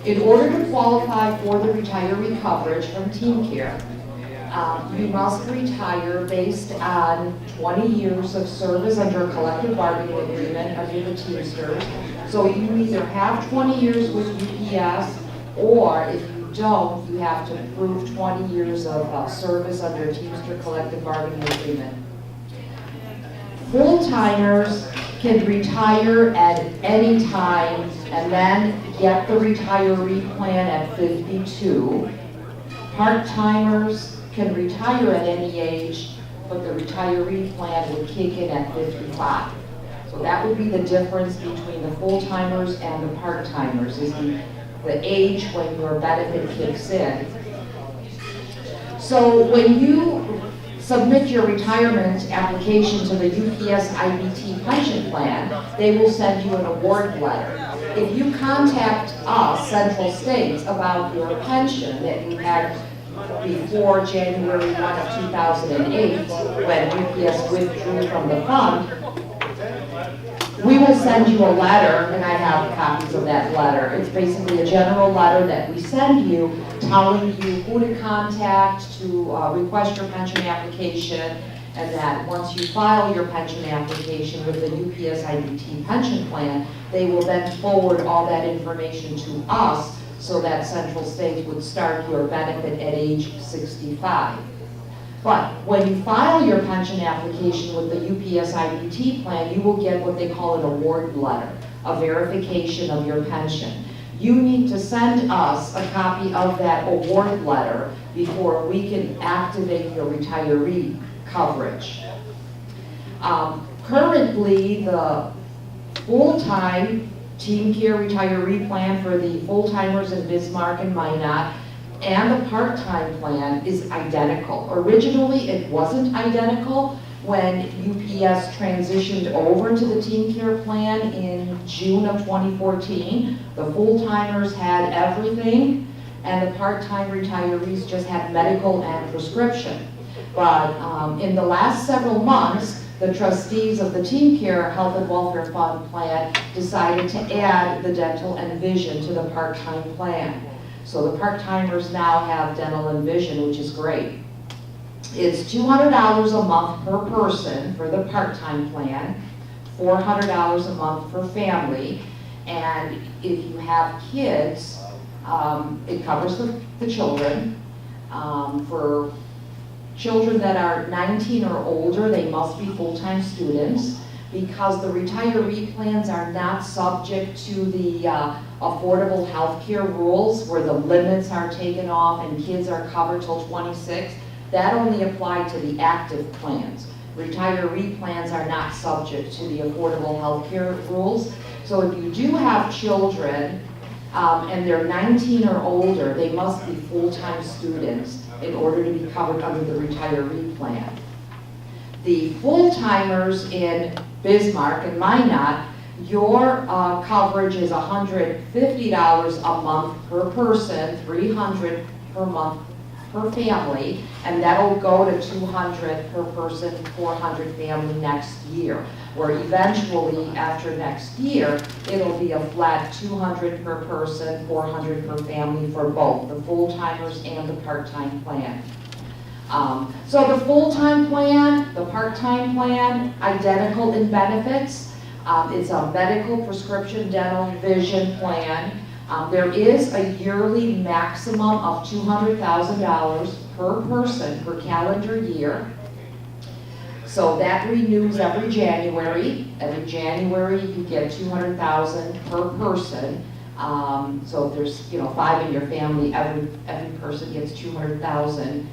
In order to qualify for the retiree coverage from Team Care, you must retire based on 20 years of service under a collective bargaining agreement under the Teamsters. So you either have 20 years with UPS, or if you don't, you have to prove 20 years of service under a Teamster collective bargaining agreement. Full-timers can retire at any time and then get the retiree plan at 52. Part-timers can retire at any age, but the retiree plan would kick in at 55. So that would be the difference between the full-timers and the part-timers, is the age when your benefit kicks in. So when you submit your retirement application to the UPS IBT pension plan, they will send you an award letter. If you contact us, Central States, about your pension that you had before January 1 of 2008, when UPS withdrew from the fund, we will send you a letter, and I have copies of that letter. It's basically a general letter that we send you telling you who to contact to request your pension application, and that once you file your pension application with the UPS IBT pension plan, they will then forward all that information to us so that Central States would start your benefit at age 65. But when you file your pension application with the UPS IBT plan, you will get what they call an award letter, a verification of your pension. You need to send us a copy of that award letter before we can activate your retiree coverage. Currently, the full-time Team Care retiree plan for the full-timers in Bismarck and Minot and the part-time plan is identical. Originally, it wasn't identical. When UPS transitioned over to the Team Care plan in June of 2014, the full-timers had everything, and the part-time retirees just had medical and prescription. But in the last several months, the trustees of the Team Care Health and Welfare Fund plan decided to add the dental and vision to the part-time plan. So the part-timers now have dental and vision, which is great. It's $200 a month per person for the part-time plan, $400 a month for family, and if you have kids, it covers the children. For children that are 19 or older, they must be full-time students, because the retiree plans are not subject to the affordable health care rules where the limits are taken off and kids are covered till 26. That only applied to the active plans. Retiree plans are not subject to the affordable health care rules. So if you do have children and they're 19 or older, they must be full-time students in order to be covered under the retiree plan. The full-timers in Bismarck and Minot, your coverage is $150 a month per person, $300 per month per family, and that'll go to $200 per person, $400 family next year. Where eventually, after next year, it'll be a flat $200 per person, $400 per family for both the full-timers and the part-time plan. So the full-time plan, the part-time plan, identical in benefits. It's a medical, prescription, dental, vision plan. There is a yearly maximum of $200,000 per person per calendar year. So that renews every January. Every January you get $200,000 per person. So if there's 5 in your family, every person gets $200,000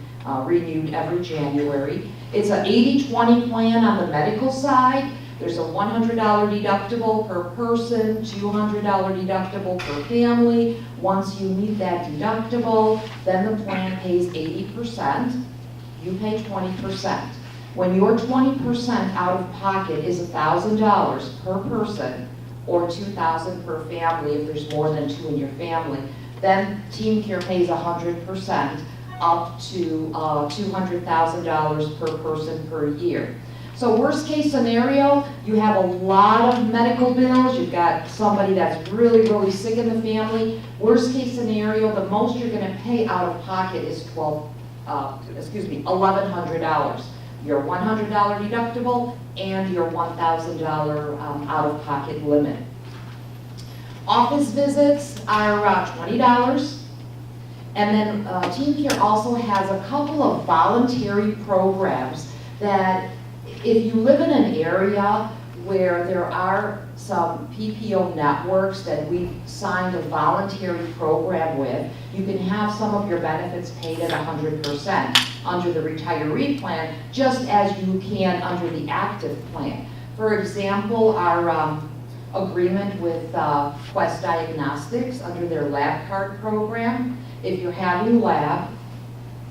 renewed every January. It's an 80-20 plan on the medical side. There's a $100 deductible per person, $200 deductible per family. Once you meet that deductible, then the plan pays 80%. You pay 20%. When your 20% out of pocket is $1,000 per person, or $2,000 per family if there's more than 2 in your family, then Team Care pays 100% up to $200,000 per person per year. So worst case scenario, you have a lot of medical bills, you've got somebody that's really, really sick in the family. Worst case scenario, the most you're gonna pay out of pocket is $1,100. Your $100 deductible and your $1,000 out-of-pocket limit. Office visits are $20. And then Team Care also has a couple of voluntary programs that if you live in an area where there are some PPO networks that we've signed a voluntary program with, you can have some of your benefits paid at 100% under the retiree plan, just as you can under the active plan. For example, our agreement with Quest Diagnostics under their lab card program, if you're having lab,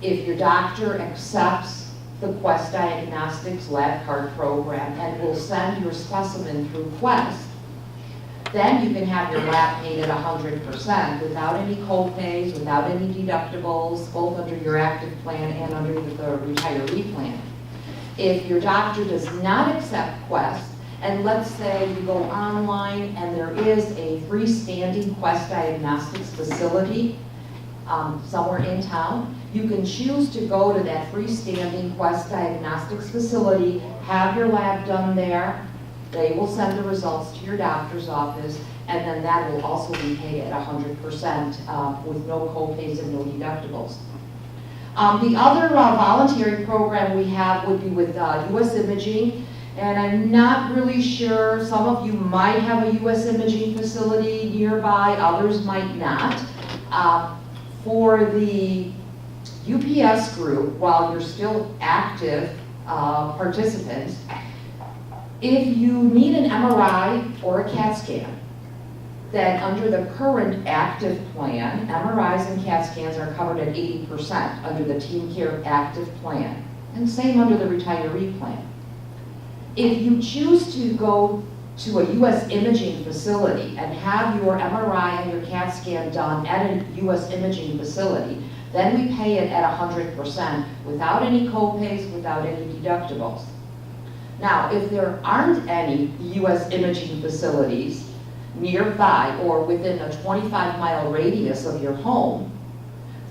if your doctor accepts the Quest Diagnostics lab card program and will send your specimen through Quest, then you can have your lab paid at 100% without any co-pays, without any deductibles, both under your active plan and under the retiree plan. If your doctor does not accept Quest, and let's say you go online and there is a freestanding Quest Diagnostics facility somewhere in town, you can choose to go to that freestanding Quest Diagnostics facility, have your lab done there, they will send the results to your doctor's office, and then that will also be paid at 100% with no co-pays and no deductibles. The other voluntary program we have would be with U.S. Imaging, and I'm not really sure, some of you might have a U.S. Imaging facility nearby, others might not. For the UPS group, while you're still active participants, if you need an MRI or a CAT scan, then under the current active plan, MRIs and CAT scans are covered at 80% under the Team Care active plan, and same under the retiree plan. If you choose to go to a U.S. Imaging facility and have your MRI and your CAT scan done at a U.S. Imaging facility, then we pay it at 100% without any co-pays, without any deductibles. Now, if there aren't any U.S. Imaging facilities nearby or within a 25-mile radius of your home,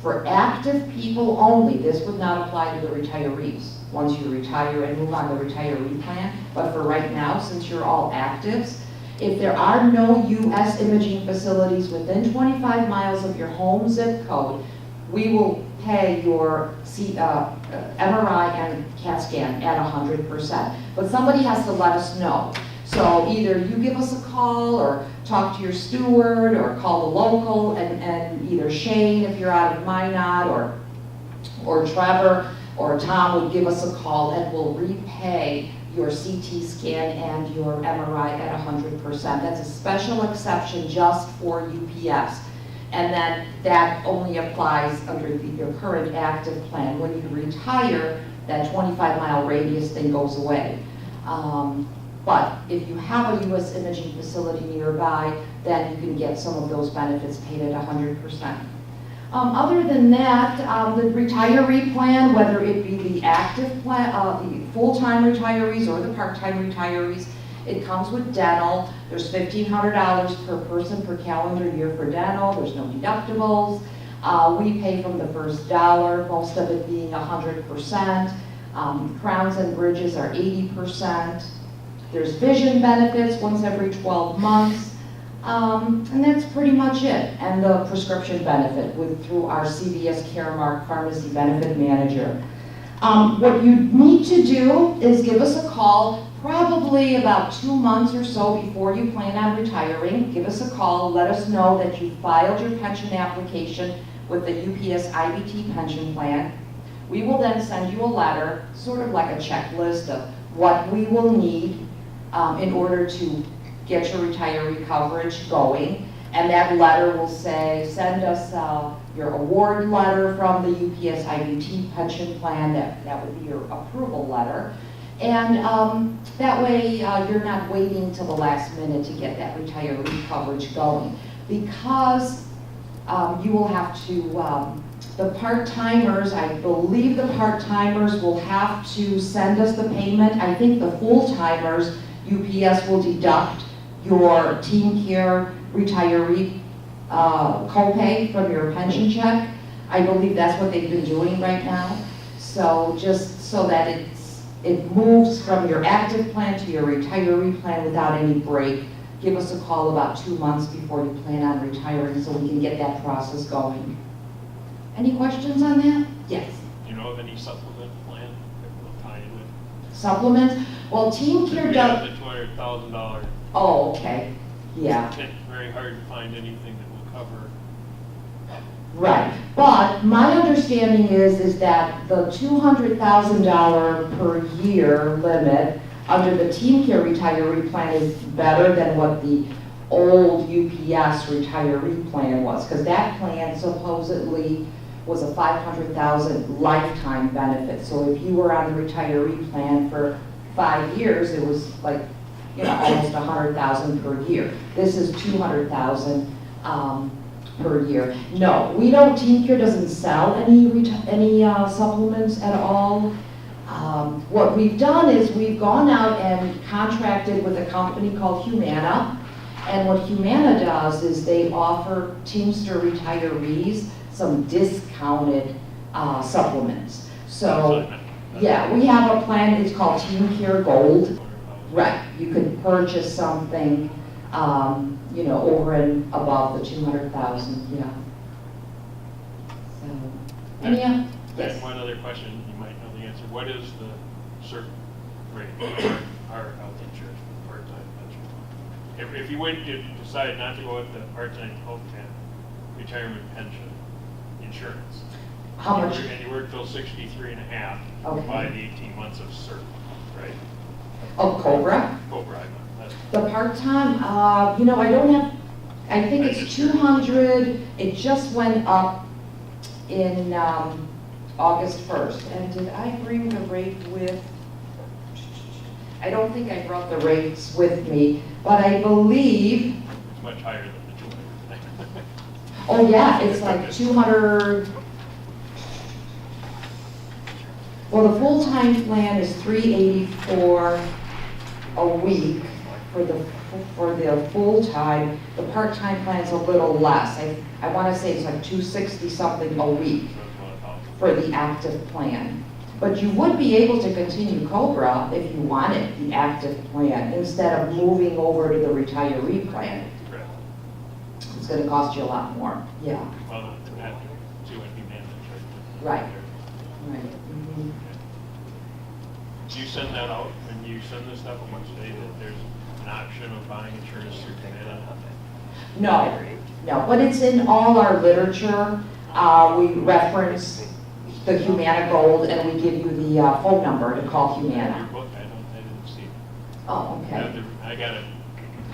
for active people only, this would not apply to the retirees. Once you retire and move on the retiree plan, but for right now, since you're all actives, if there are no U.S. Imaging facilities within 25 miles of your home zip code, we will pay your MRI and CAT scan at 100%. But somebody has to let us know. So either you give us a call or talk to your steward or call the local and either Shane, if you're out of Minot, or Trevor or Tom would give us a call and we'll repay your CT scan and your MRI at 100%. That's a special exception just for UPS. And then that only applies under your current active plan. When you retire, that 25-mile radius thing goes away. But if you have a U.S. Imaging facility nearby, then you can get some of those benefits paid at 100%. Other than that, the retiree plan, whether it be the active plan, the full-time retirees or the part-time retirees, it comes with dental. There's $1,500 per person per calendar year for dental. There's no deductibles. We pay from the first dollar, most of it being 100%. Crowns and bridges are 80%. There's vision benefits once every 12 months. And that's pretty much it. And the prescription benefit through our CVS Caremark Pharmacy Benefit Manager. What you need to do is give us a call probably about 2 months or so before you plan on retiring. Give us a call, let us know that you filed your pension application with the UPS IBT pension plan. We will then send you a letter, sort of like a checklist of what we will need in order to get your retiree coverage going. And that letter will say, send us your award letter from the UPS IBT pension plan. That would be your approval letter. And that way you're not waiting till the last minute to get that retiree coverage going. Because you will have to The part-timers, I believe the part-timers will have to send us the payment. I think the full-timers, UPS will deduct your Team Care retiree copay from your pension check. I believe that's what they've been doing right now. So just so that it moves from your active plan to your retiree plan without any break. Give us a call about 2 months before you plan on retiring so we can get that process going. Any questions on that? Yes. Do you know of any supplement plan that will tie in with? Supplements? Well, Team Care does. The $200,000. Oh, okay. Yeah. It's very hard to find anything that will cover. Right. But my understanding is that the $200,000 per year limit under the Team Care retiree plan is better than what the old UPS retiree plan was, because that plan supposedly was a $500,000 lifetime benefit. So if you were on the retiree plan for 5 years, it was like, almost $100,000 per year. This is $200,000 per year. No, we don't. Team Care doesn't sell any supplements at all. What we've done is we've gone out and contracted with a company called Humana. And what Humana does is they offer Teamster retirees some discounted supplements. So, yeah, we have a plan, it's called Team Care Gold. Right, you could purchase something, over and above the 200,000, yeah. So, yes. One other question, you might know the answer. What is the certain rate for our health insurance for part-time pension? If you went to decide not to go with the part-time health plan, retirement pension insurance. How much? And you work till 63 and a half Okay. by the 18 months of CERT, right? Oh, Cobra? Cobra, that's The part-time, I don't have, I think it's 200, it just went up in August 1st. And did I bring the rate with, I don't think I brought the rates with me, but I believe, it's much higher than the 200. oh yeah, it's like 200. Well, the full-time plan is $384 a week for the full-time. The part-time plan is a little less. I want to say it's like $260 something a week for the active plan. But you would be able to continue Cobra if you wanted the active plan instead of moving over to the retiree plan. Correct. It's going to cost you a lot more. Yeah. Well, that too would be mandatory. Right. Right. Mhm. Do you send that out when you send this stuff? When you say that there's an option of buying insurance through Canada? No, but it's in all our literature. We reference the Humana Gold and we give you the phone number to call Humana. Your book, I didn't see it. Oh, okay. I got it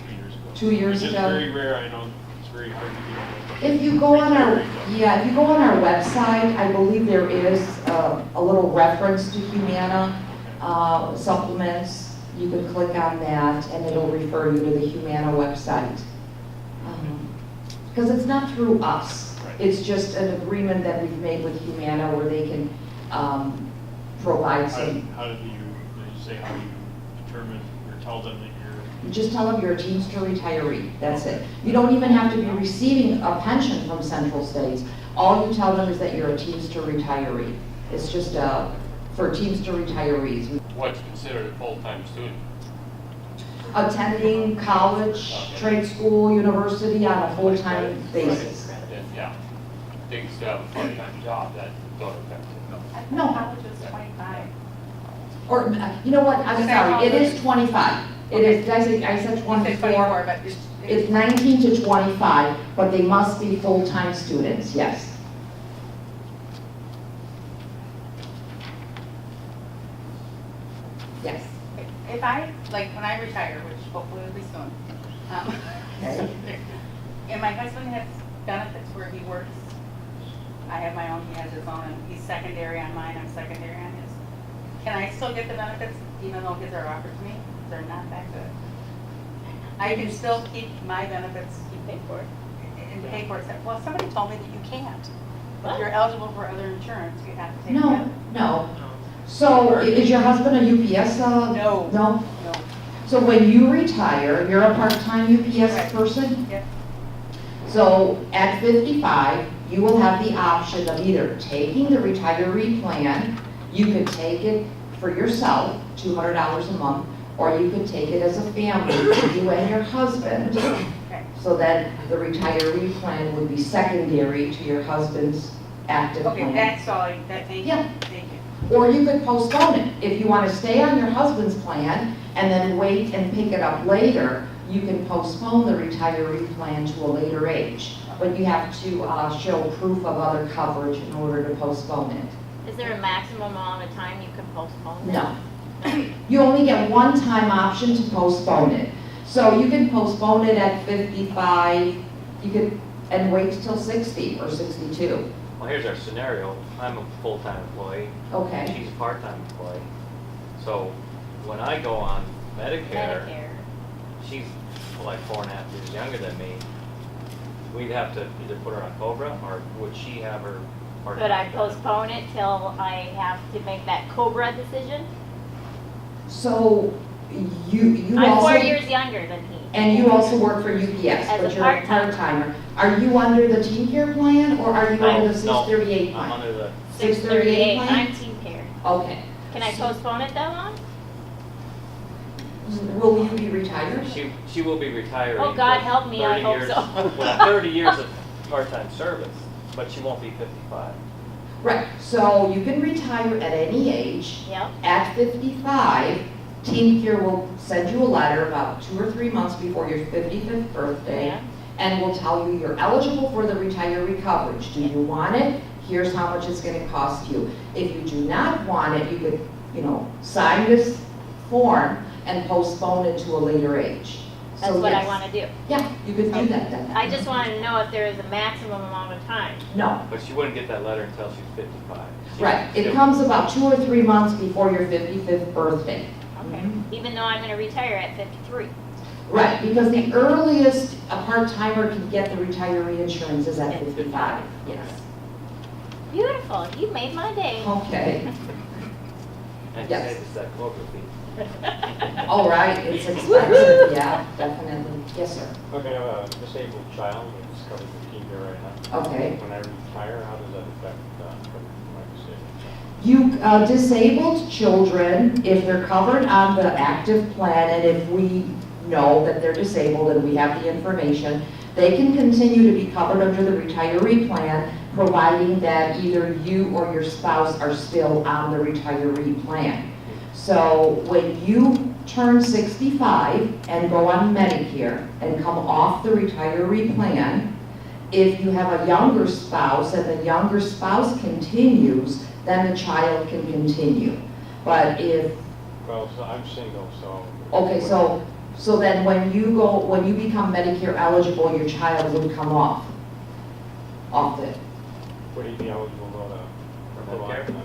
2 years ago. 2 years It's ago? just very rare. I know it's very hard to get. If you go on our website, I believe there is a little reference to Humana supplements. You can click on that and it'll refer you to the Humana website. Because it's not through us. Right. It's just an agreement that we've made with Humana where they can provide some. How did you say how you determine or tell them that you're? You just tell them you're a Teamster retiree, that's it. You don't even have to be receiving a pension from Central States. All you tell them is that you're a Teamster retiree. It's just for Teamster retirees. What's considered a full-time student? Attending college, trade school, university on a full-time basis. Then, yeah, things to have a part-time job that don't affect it. No. College is 25. Or, you know what, I'm sorry, it is 25. It is, I said You said 24. 24, but It's 19 to 25, but they must be full-time students, yes. Yes. if I, like, when I retire, which hopefully will be soon, Okay. and my husband has benefits where he works, I have my own, he has his own, and he's secondary on mine, I'm secondary on his. Can I still get the benefits even though his are offered to me? They're not that good. I can still keep my benefits, You pay for it. and pay for it. Well, somebody told me that you can't. If you're eligible for other insurance, you have to take No, that. no. So is your husband a UPS? No. No? No. So when you retire, you're a part-time UPS Right. person? Yep. So at 55, you will have the option of either taking the retiree plan, you could take it for yourself, $200 a month, or you could take it as a family, you and your husband, Okay. so that the retiree plan would be secondary to your husband's active Okay, plan. that's all, thank you. Yeah. Thank you. Or you could postpone it. If you want to stay on your husband's plan and then wait and pick it up later, you can postpone the retiree plan to a later age. But you have to show proof of other coverage in order to postpone it. Is there a maximum amount of time you can postpone this? No. You only get one time option to postpone it. So you can postpone it at 55, you could, and wait till 60 or 62. Well, here's our scenario. I'm a full-time employee. Okay. She's a part-time employee. So when I go on Medicare, Medicare. she's like 4.5 years younger than me. We'd have to either put her on COBRA, or would she have her part-time? Could I benefit? postpone it till I have to make that COBRA decision? So you I'm also. 4 years younger than he. And you also work for UPS, As but a you're a part-timer. part-timer. Are you under the Team Care plan, or are you under the No, 638 I'm plan? under the, 638 plan? I'm team care. Okay. Can I postpone it that long? Will you be retired? she will be retiring. Oh, God with help me, I 30 hope years- so. With 30 years of part-time service, but she won't be 55. Right, so you can retire at any age. Yep. At 55, Team Care will send you a letter about 2 or 3 months before your 55th birthday, Yeah. and will tell you you're eligible for the retiree coverage. Do you want it? Here's how much it's gonna cost you. If you do not want it, you could, sign this form and postpone it to a later age. That's So what I yes. want to do. Yeah, you could do that then. I just want to know if there is a maximum amount of time. No, But she wouldn't get that letter until she's 55. right. It She'll- comes about 2 or 3 months before your 55th birthday. Okay. Mhm. Even though I'm going to retire at 53. Right, because the earliest a part-timer can get the retiree insurance is at 55. Yes. Beautiful. You made my day. Okay. And Yes. say it's that COBRA fee. All right, it's expensive, yeah, definitely. Yes, sir. Okay, I have a disabled child that's covered with Team Care right now. Okay. When I retire, how does that affect my disabled child? Disabled children, if they're covered on the active plan, and if we know that they're disabled and we have the information, they can continue to be covered under the retiree plan, providing that either you or your spouse are still on the retiree plan. So when you turn 65 and go on Medicare and come off the retiree plan, if you have a younger spouse and the younger spouse continues, then the child can continue. But if, Well, so I'm single, so. okay, so then when you become Medicare eligible, your child would come off it. Would he be eligible though to? For Medicare?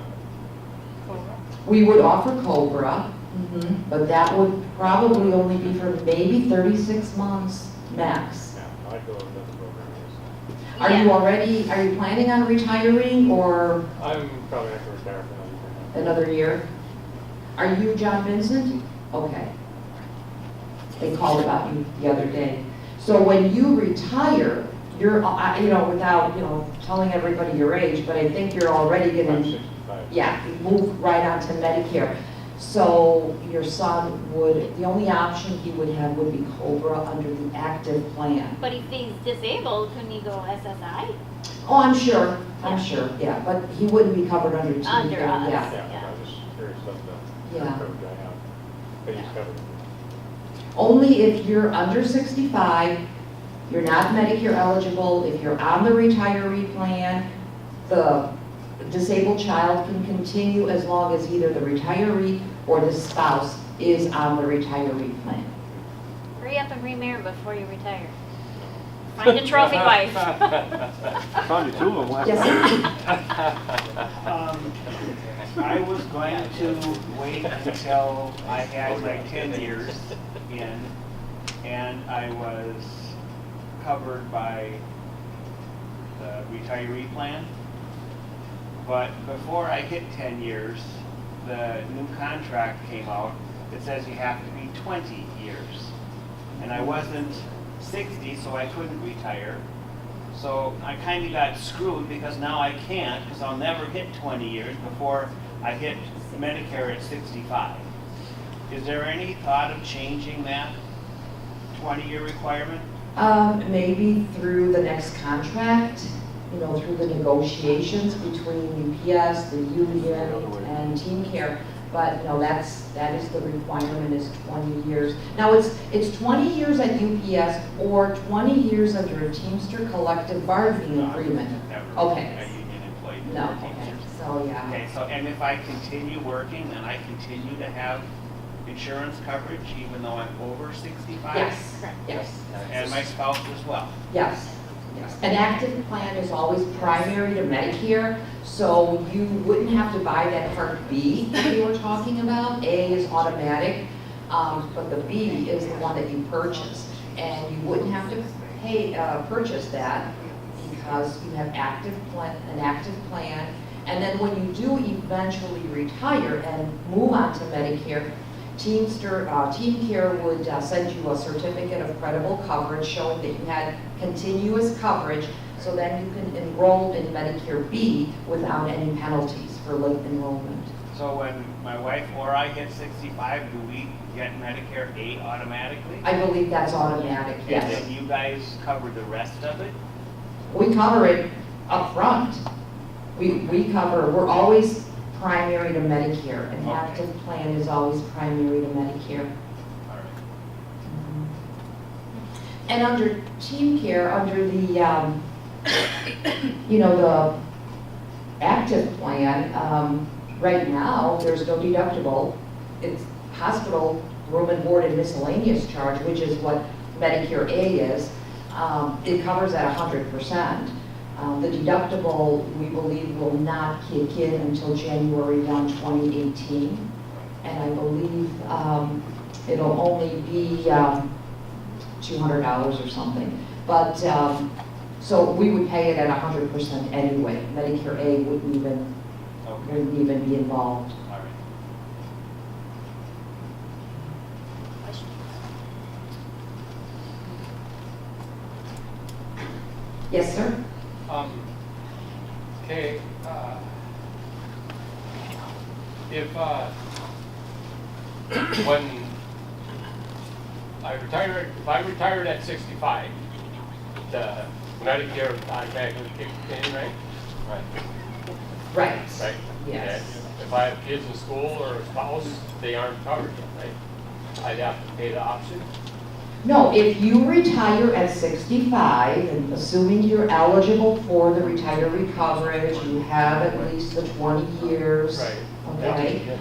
We would offer COBRA, but that would probably only be for maybe 36 months max. Yeah, I like the little bit of the program is. Are you planning on retiring or I'm probably not gonna retire for another year. another year? Are you John Vincent? Okay. They called about you the other day. So when you retire, you're, without, telling everybody your age, but I think you're already I'm gonna, 65. yeah, move right on to Medicare. So your son the only option he would have would be COBRA under the active plan. But if he's disabled, couldn't he go SSI? Oh, I'm sure, Yeah. yeah, but he wouldn't be covered under Team Under Care, us. yeah. Yeah, I'm just curious of the Yeah. coverage I have. But he's covered. Only if you're under 65, you're not Medicare eligible, if you're on the retiree plan, the disabled child can continue as long as either the retiree or the spouse is on the retiree plan. Hurry up and remarry before you retire. Find a trophy wife. Found you two of them last I was going to wait until I had my 10 years in, and I was covered by the retiree plan. But before I hit 10 years, the new contract came out that says you have to be 20 years. And I wasn't 60, so I couldn't retire. So I kind of got screwed because now I can't, because I'll never hit 20 years before I hit Medicare at 65. Is there any thought of changing that 20-year requirement? Maybe through the next contract, through the negotiations between UPS, the union, and Team Care. But no, that is the requirement, is 20 years. Now, it's 20 years at UPS or 20 years under a Teamster collective bargaining agreement. Never Okay. a union employee. No, okay, so yeah. Okay, so, and if I continue working, then I continue to have insurance coverage even though I'm over 65? Yes, Correct. yes, And my spouse as well? yes, yes. An active plan is always primary to Medicare, so you wouldn't have to buy that Part B that we were talking about. A is automatic, but the B is the one that you purchase. And you wouldn't have to purchase that because you have an active plan. And then when you do eventually retire and move on to Medicare, Team Care would send you a certificate of credible coverage showing that you had continuous coverage, so then you can enroll in Medicare B without any penalties for late enrollment. So when my wife or I hit 65, do we get Medicare A automatically? I believe that's automatic, yes. And then you guys cover the rest of it? We cover it up front. We're always primary to Medicare. An Okay. active plan is always primary to Medicare. All right. And under Team Care, under the, the active plan, right now, there's no deductible. It's hospital room and board and miscellaneous charge, which is what Medicare A is. It covers at 100%. The deductible, we believe, will not kick in until January 1, 2018. And I believe it'll only be $200 or something. But, so we would pay it at 100% anyway. Medicare A wouldn't even be involved. All right. Yes, sir? Okay, if, when if I retired at 65, the Medicare automatically kicks in, right? Right. Right. Right? Yes. And if I have kids in school or a spouse, they aren't covered yet, right? I'd have to pay the option. No, if you retire at 65, and assuming you're eligible for the retiree coverage, you have at least the 20 years. Right. Okay?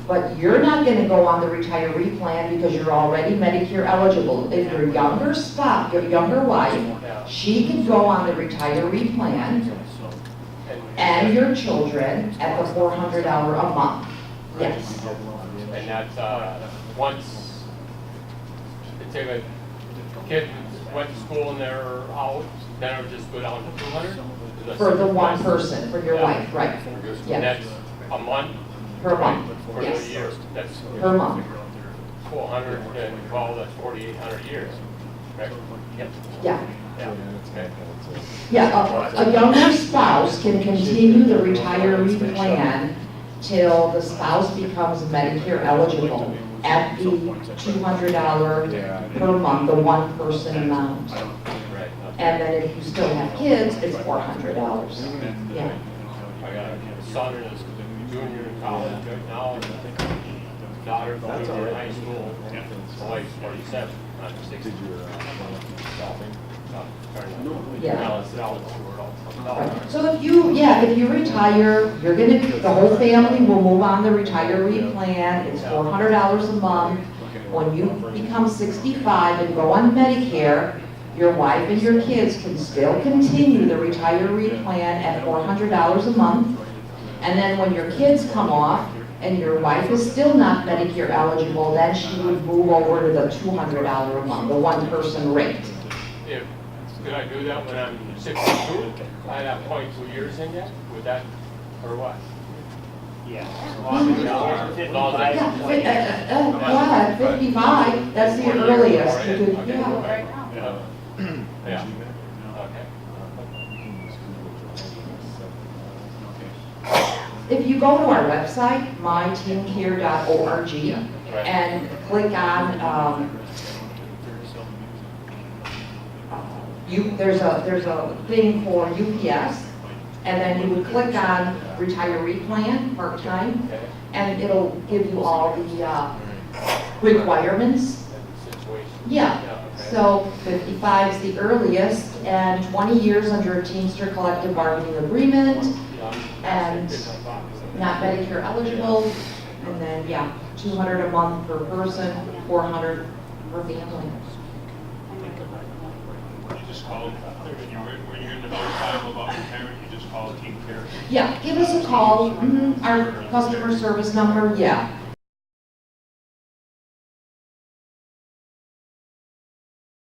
But you're not gonna go on the retiree plan because you're already Medicare eligible. If your younger spouse, your younger wife, Yeah. she could go on the retiree plan and your children at the $400 a month. Yes. And that's, once, say a kid went to school and they're out, then it would just go down to 200? For the one person, for your Yeah. wife, right? And Yes, that's a month per month, for the yes, year. That's per month. 400 and call that 4,800 years, right? Yep. Yeah. Yeah, okay. Yeah, a younger spouse can continue the retiree plan till the spouse becomes Medicare eligible at the $200 per month, the one person amount. Right. And then if you still have kids, it's $400. Yeah. I got a son in his junior in college right now, and a daughter going to high school. The wife's 47, not 60. Yeah. Yeah. Right. So if you retire, the whole family will move on the retiree plan. It's $400 a month. When you become 65 and go on Medicare, your wife and your kids can still continue the retiree plan at $400 a month. And then when your kids come off and your wife is still not Medicare eligible, then she would move over to the $200 a month, the one-person rate. If could I do that when I'm 62? I have 22 years in yet, would that, or what? Yeah. As long as you're over 55. Yeah, 55, that's the earliest you could, Okay. yeah. Right now. Yeah, okay. If you go to our website, myteamcare.org, and click on, there's a thing for UPS, and then you would click on retiree plan, part-time, Okay. and it'll give you all the requirements. Situation. Yeah, okay. so 55 is the earliest, and 20 years under a Teamster collective bargaining agreement, and not Medicare eligible, and then, yeah, 200 a month per person, 400 per family. You just call, when you're in the time about retirement, you just call Team Care. Yeah, give us a call, our customer service number, yeah.